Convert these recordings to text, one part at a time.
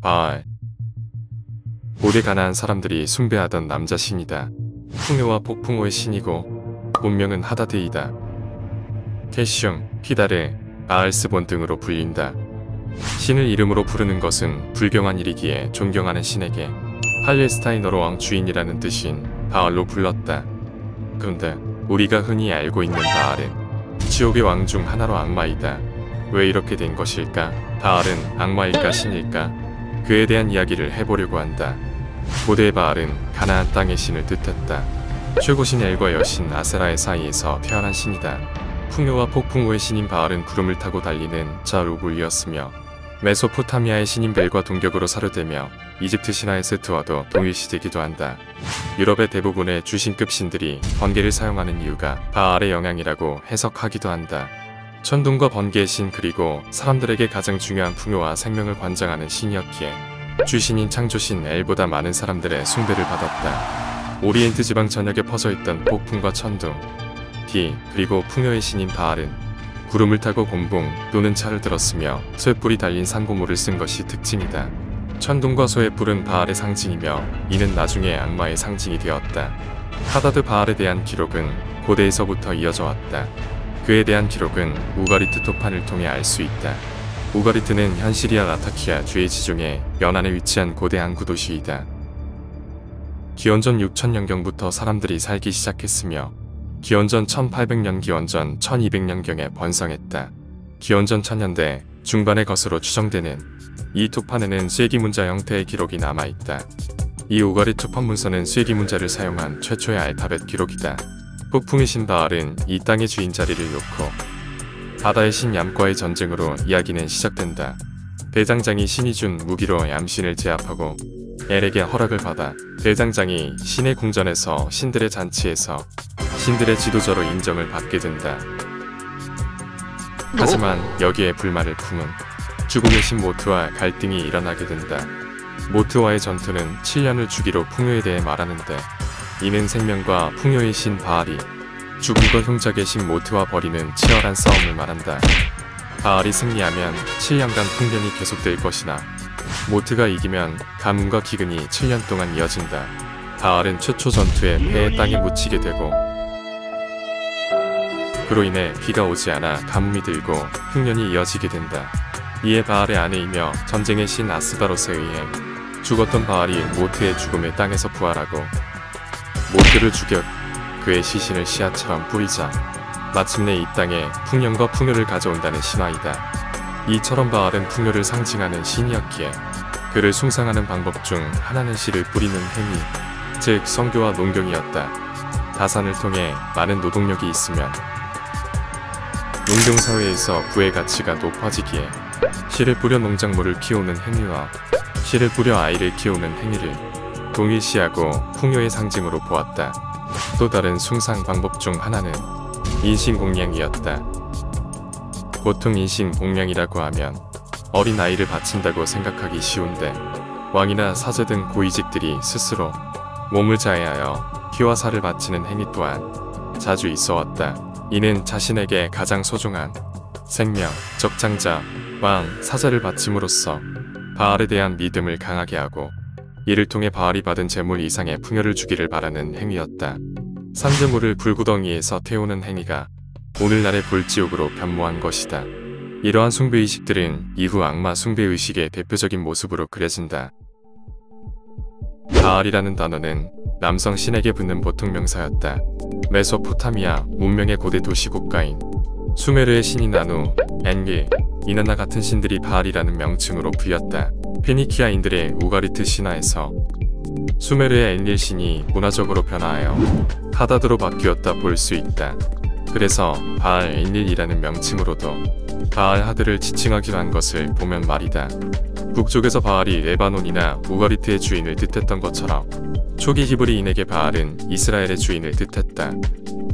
바알. 고대 가나안 사람들이 숭배하던 남자 신이다. 풍요와 폭풍호의 신이고 본명은 하다드이다. 캐숑, 피다르, 바알스본 등으로 불린다. 신을 이름으로 부르는 것은 불경한 일이기에 존경하는 신에게 팔레스타인어로 왕 주인이라는 뜻인 바알로 불렀다. 그런데 우리가 흔히 알고 있는 바알은 지옥의 왕 중 하나로 악마이다. 왜 이렇게 된 것일까? 바알은 악마일까 신일까? 그에 대한 이야기를 해보려고 한다. 고대의 바알은 가나안 땅의 신을 뜻했다. 최고신 엘과 여신 아세라의 사이에서 태어난 신이다. 풍요와 폭풍호의 신인 바알은 구름을 타고 달리는 자루굴이었으며 메소포타미아의 신인 벨과 동격으로 사료되며 이집트 신화의 세트와도 동일시되기도 한다. 유럽의 대부분의 주신급 신들이 번개를 사용하는 이유가 바알의 영향이라고 해석하기도 한다. 천둥과 번개의 신 그리고 사람들에게 가장 중요한 풍요와 생명을 관장하는 신이었기에 주신인 창조신 엘보다 많은 사람들의 숭배를 받았다. 오리엔트 지방 전역에 퍼져있던 폭풍과 천둥, 비 그리고 풍요의 신인 바알은 구름을 타고 곤봉 또는 차를 들었으며 쇠뿔이 달린 산고무를 쓴 것이 특징이다. 천둥과 소의 뿔은 바알의 상징이며 이는 나중에 악마의 상징이 되었다. 하다드 바알에 대한 기록은 고대에서부터 이어져 왔다. 그에 대한 기록은 우가리트 토판을 통해 알 수 있다. 우가리트는 현 시리아 라타키아 주의 지중해 연안에 위치한 고대 항구 도시이다. 기원전 6000년경부터 사람들이 살기 시작했으며 기원전 1800년 기원전 1200년경에 번성했다. 기원전 1000년대 중반의 것으로 추정되는 이 토판에는 쐐기문자 형태의 기록이 남아있다. 이 우가리트 토판 문서는 쐐기문자를 사용한 최초의 알파벳 기록이다. 폭풍의 신 바알은 이 땅의 주인 자리를 놓고 바다의 신 얌과의 전쟁으로 이야기는 시작된다. 대장장이 신이 준 무기로 얌신을 제압하고 엘에게 허락을 받아 대장장이 신의 궁전에서 신들의 잔치에서 신들의 지도자로 인정을 받게 된다. 하지만 여기에 불만을 품은 죽음의 신 모트와 갈등이 일어나게 된다. 모트와의 전투는 7년을 주기로 풍요에 대해 말하는데 이는 생명과 풍요의 신 바알이 죽음과 흉작의 신 모트와 벌이는 치열한 싸움을 말한다. 바알이 승리하면 7년간 풍년이 계속될 것이나 모트가 이기면 가뭄과 기근이 7년 동안 이어진다. 바알은 최초 전투에 배에 땅에 묻히게 되고 그로 인해 비가 오지 않아 가뭄이 들고 흉년이 이어지게 된다. 이에 바알의 아내이며 전쟁의 신 아스다롯에 의해 죽었던 바알이 모트의 죽음의 땅에서 부활하고 모트를 죽여 그의 시신을 씨앗처럼 뿌리자 마침내 이 땅에 풍년과 풍요를 가져온다는 신화이다. 이처럼 바알은 풍요를 상징하는 신이었기에 그를 숭상하는 방법 중 하나는 씨를 뿌리는 행위, 즉 성교와 농경이었다. 다산을 통해 많은 노동력이 있으면 농경사회에서 부의 가치가 높아지기에 씨를 뿌려 농작물을 키우는 행위와 씨를 뿌려 아이를 키우는 행위를 동일시하고 풍요의 상징으로 보았다. 또 다른 숭상 방법 중 하나는 인신공양이었다. 보통 인신공양이라고 하면 어린 아이를 바친다고 생각하기 쉬운데 왕이나 사제 등 고위직들이 스스로 몸을 자해하여 피와 살을 바치는 행위 또한 자주 있어왔다. 이는 자신에게 가장 소중한 생명, 적장자, 왕, 사자를 바침으로써 바알에 대한 믿음을 강하게 하고 이를 통해 바알이 받은 재물 이상의 풍요를 주기를 바라는 행위였다. 산재물을 불구덩이에서 태우는 행위가 오늘날의 불지옥으로 변모한 것이다. 이러한 숭배의식들은 이후 악마 숭배의식의 대표적인 모습으로 그려진다. 바알이라는 단어는 남성 신에게 붙는 보통 명사였다. 메소포타미아 문명의 고대 도시 국가인 수메르의 신인 아누, 엔길, 이나나 같은 신들이 바알이라는 명칭으로 불렸다. 페니키아인들의 우가리트 신화에서 수메르의 엔릴 신이 문화적으로 변화하여 하다드로 바뀌었다 볼 수 있다. 그래서 바알 엔릴이라는 명칭으로도 바알 하드를 지칭하기로 한 것을 보면 말이다. 북쪽에서 바알이 레바논이나 우가리트의 주인을 뜻했던 것처럼 초기 히브리인에게 바알은 이스라엘의 주인을 뜻했다.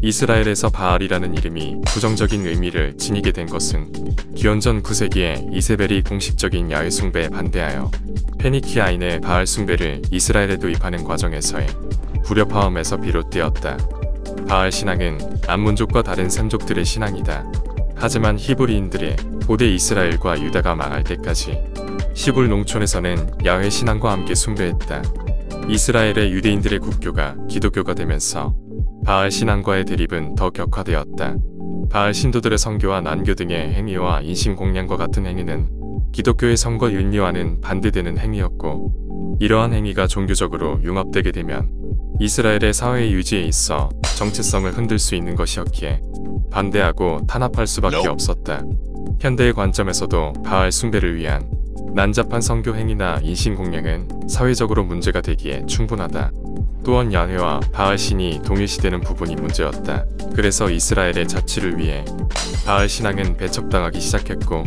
이스라엘에서 바알이라는 이름이 부정적인 의미를 지니게 된 것은 기원전 9세기에 이세벨이 공식적인 야훼 숭배에 반대하여 페니키아인의 바알 숭배를 이스라엘에 도입하는 과정에서의 불협화음에서 비롯되었다. 바알 신앙은 암몬족과 다른 셈족들의 신앙이다. 하지만 히브리인들의 고대 이스라엘과 유다가 망할 때까지 시불 농촌에서는 야훼 신앙과 함께 숭배했다. 이스라엘의 유대인들의 국교가 기독교가 되면서 바알 신앙과의 대립은 더 격화되었다. 바알 신도들의 선교와 난교 등의 행위와 인신공양과 같은 행위는 기독교의 선과 윤리와는 반대되는 행위였고, 이러한 행위가 종교적으로 융합되게 되면 이스라엘의 사회 유지에 있어 정체성을 흔들 수 있는 것이었기에 반대하고 탄압할 수밖에 없었다. 현대의 관점에서도 바알 숭배를 위한 난잡한 선교 행위나 인신공양은 사회적으로 문제가 되기에 충분하다. 또한 야훼와 바알 신이 동일시되는 부분이 문제였다. 그래서 이스라엘의 자치를 위해 바알 신앙은 배척당하기 시작했고,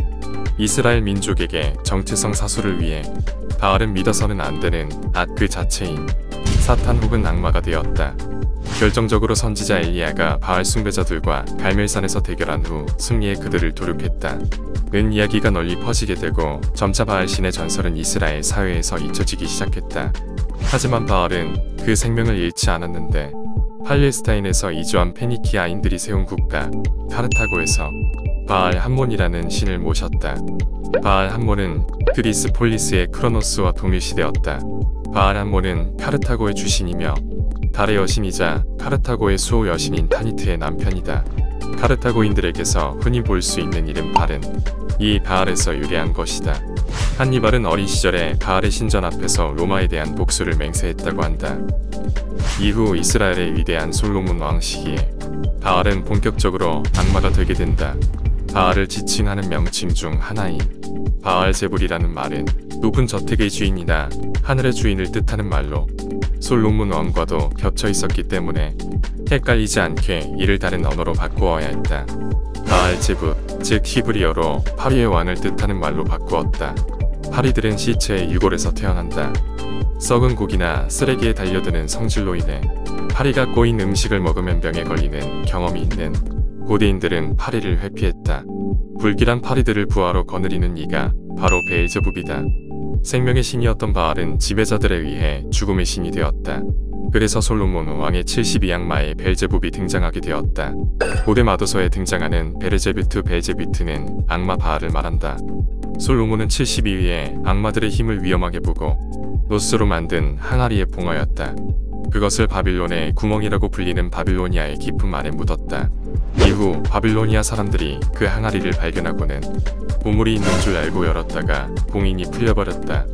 이스라엘 민족에게 정체성 사수를 위해 바알은 믿어서는 안 되는 그 자체인 사탄 혹은 악마가 되었다. 결정적으로 선지자 엘리야가 바알 숭배자들과 갈멜산에서 대결한 후 승리에 그들을 도륙했다. 은 이야기가 널리 퍼지게 되고 점차 바알 신의 전설은 이스라엘 사회에서 잊혀지기 시작했다. 하지만 바알은 그 생명을 잃지 않았는데, 팔레스타인에서 이주한 페니키아인들이 세운 국가 카르타고에서 바알 함몬이라는 신을 모셨다. 바알 함몬은 그리스 폴리스의 크로노스와 동일시되었다. 바알 함몬은 카르타고의 주신이며 달의 여신이자 카르타고의 수호 여신인 타니트의 남편이다. 카르타고인들에게서 흔히 볼 수 있는 이름 발은 이 바알에서 유래한 것이다. 한니발은 어린 시절에 바알의 신전 앞에서 로마에 대한 복수를 맹세했다고 한다. 이후 이스라엘의 위대한 솔로몬 왕 시기에 바알은 본격적으로 악마가 되게 된다. 바알을 지칭하는 명칭 중 하나인 바알제불이라는 말은 높은 저택의 주인이나 하늘의 주인을 뜻하는 말로 솔로몬 왕과도 겹쳐 있었기 때문에 헷갈리지 않게 이를 다른 언어로 바꾸어야 했다. 바알제붓, 즉 히브리어로 파리의 왕을 뜻하는 말로 바꾸었다. 파리들은 시체의 유골에서 태어난다. 썩은 고기나 쓰레기에 달려드는 성질로 인해 파리가 꼬인 음식을 먹으면 병에 걸리는 경험이 있는 고대인들은 파리를 회피했다. 불길한 파리들을 부하로 거느리는 이가 바로 베엘제붑이다. 생명의 신이었던 바알은 지배자들에 의해 죽음의 신이 되었다. 그래서 솔로몬 왕의 72악마의 벨제붑이 등장하게 되었다. 고대 마도서에 등장하는 벨제비트는 악마 바알을 말한다. 솔로몬은 72위의 악마들의 힘을 위험하게 보고 노스로 만든 항아리에 봉하였다. 그것을 바빌론의 구멍이라고 불리는 바빌로니아의 깊음 안에 묻었다. 이후 바빌로니아 사람들이 그 항아리를 발견하고는 보물이 있는 줄 알고 열었다가 봉인이 풀려버렸다.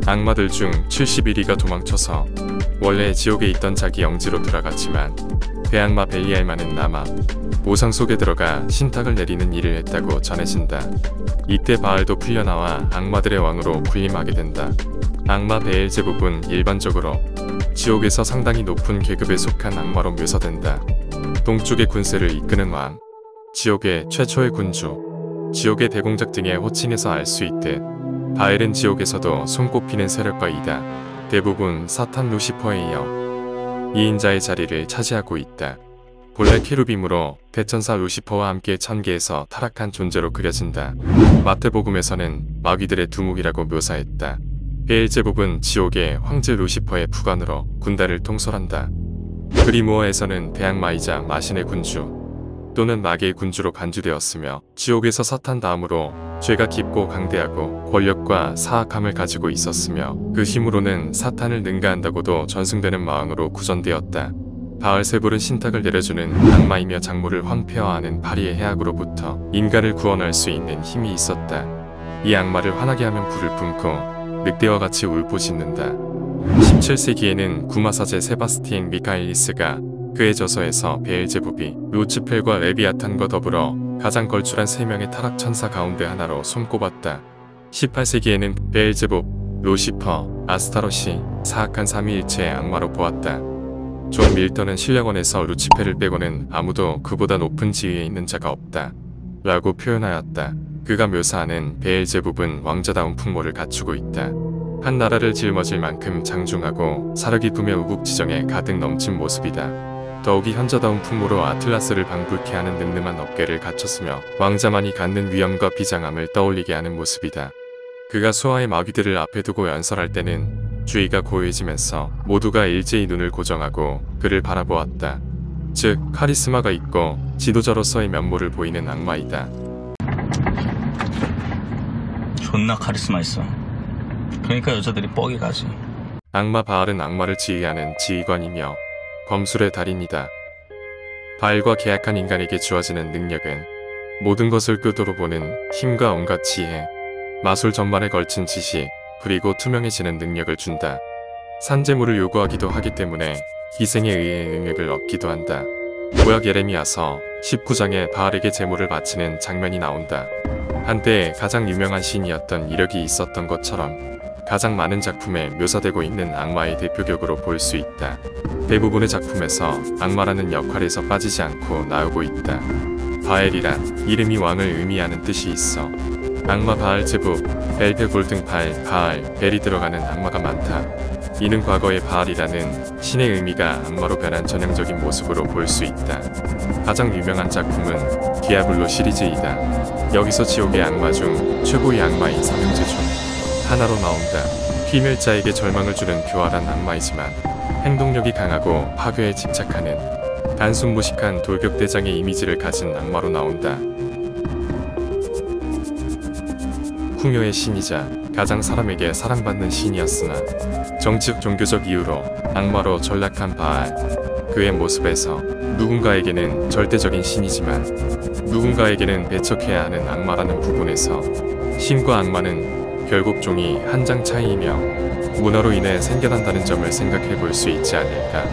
악마들 중 71위가 도망쳐서 원래 지옥에 있던 자기 영지로 돌아갔지만 대악마 벨리알만은 남아 모상 속에 들어가 신탁을 내리는 일을 했다고 전해진다. 이때 바알도 풀려나와 악마들의 왕으로 군림하게 된다. 악마 베엘제붑은 일반적으로 지옥에서 상당히 높은 계급에 속한 악마로 묘사된다. 동쪽의 군세를 이끄는 왕, 지옥의 최초의 군주, 지옥의 대공작 등의 호칭에서 알 수 있듯 바엘은 지옥에서도 손꼽히는 세력가이다. 대부분 사탄 루시퍼에 이어 2인자의 자리를 차지하고 있다. 본래 케루빔으로 대천사 루시퍼와 함께 천계에서 타락한 존재로 그려진다. 마태복음에서는 마귀들의 두목이라고 묘사했다. 베엘제붑은 지옥의 황제 루시퍼의 부관으로 군단을 통솔한다. 그리모어에서는 대악마이자 마신의 군주 또는 마귀의 군주로 간주되었으며 지옥에서 사탄 다음으로 죄가 깊고 강대하고 권력과 사악함을 가지고 있었으며 그 힘으로는 사탄을 능가한다고도 전승되는 마왕으로 구전되었다. 바알세불은 신탁을 내려주는 악마이며 작물을 황폐화하는 파리의 해악으로부터 인간을 구원할 수 있는 힘이 있었다. 이 악마를 화나게 하면 불을 뿜고 늑대와 같이 울부짖는다. 17세기에는 구마사제 세바스티엥 미카엘리스가 그의 저서에서 베엘제붑이 루츠펠과 레비아탄과 더불어 가장 걸출한 3명의 타락 천사 가운데 하나로 손꼽았다. 18세기에는 베엘제붑, 루시퍼, 아스타롯이 사악한 삼위일체의 악마로 보았다. 존 밀턴은 신령원에서 루치페를 빼고는 아무도 그보다 높은 지위에 있는 자가 없다 라고 표현하였다. 그가 묘사하는 베엘제붑은 왕자다운 풍모를 갖추고 있다. 한 나라를 짊어질 만큼 장중하고 사력이 품에 우국지정에 가득 넘친 모습이다. 더욱이 현자다운 풍모로 아틀라스를 방불케 하는 늠름한 어깨를 갖췄으며 왕자만이 갖는 위엄과 비장함을 떠올리게 하는 모습이다. 그가 수하의 마귀들을 앞에 두고 연설할 때는 주의가 고요해지면서 모두가 일제히 눈을 고정하고 그를 바라보았다. 즉 카리스마가 있고 지도자로서의 면모를 보이는 악마이다. 존나 카리스마 있어. 그러니까 여자들이 뻑이 가지. 악마 바알은 악마를 지휘하는 지휘관이며 검술의 달인이다. 바알과 계약한 인간에게 주어지는 능력은 모든 것을 끄도록 보는 힘과 온갖 지혜, 마술 전반에 걸친 지식, 그리고 투명해지는 능력을 준다. 산재물을 요구하기도 하기 때문에 희생에 의해 능력을 얻기도 한다. 구약 예레미야서 19장에 바알에게 제물을 바치는 장면이 나온다. 한때 가장 유명한 신이었던 이력이 있었던 것처럼 가장 많은 작품에 묘사되고 있는 악마의 대표격으로 볼 수 있다. 대부분의 작품에서 악마라는 역할에서 빠지지 않고 나오고 있다. 바엘이란 이름이 왕을 의미하는 뜻이 있어 악마 바알제북, 벨페골 등 바알, 벨이 들어가는 악마가 많다. 이는 과거의 바알이라는 신의 의미가 악마로 변한 전형적인 모습으로 볼 수 있다. 가장 유명한 작품은 디아블로 시리즈이다. 여기서 지옥의 악마 중 최고의 악마인 삼형제 중 하나로 나온다. 필멸자에게 절망을 주는 교활한 악마이지만 행동력이 강하고 파괴에 집착하는 단순 무식한 돌격대장의 이미지를 가진 악마로 나온다. 풍요의 신이자 가장 사람에게 사랑받는 신이었으나 정치적 종교적 이유로 악마로 전락한 바알. 그의 모습에서 누군가에게는 절대적인 신이지만 누군가에게는 배척해야 하는 악마라는 부분에서 신과 악마는 결국 종이 한 장 차이이며 문화로 인해 생겨난다는 점을 생각해 볼 수 있지 않을까.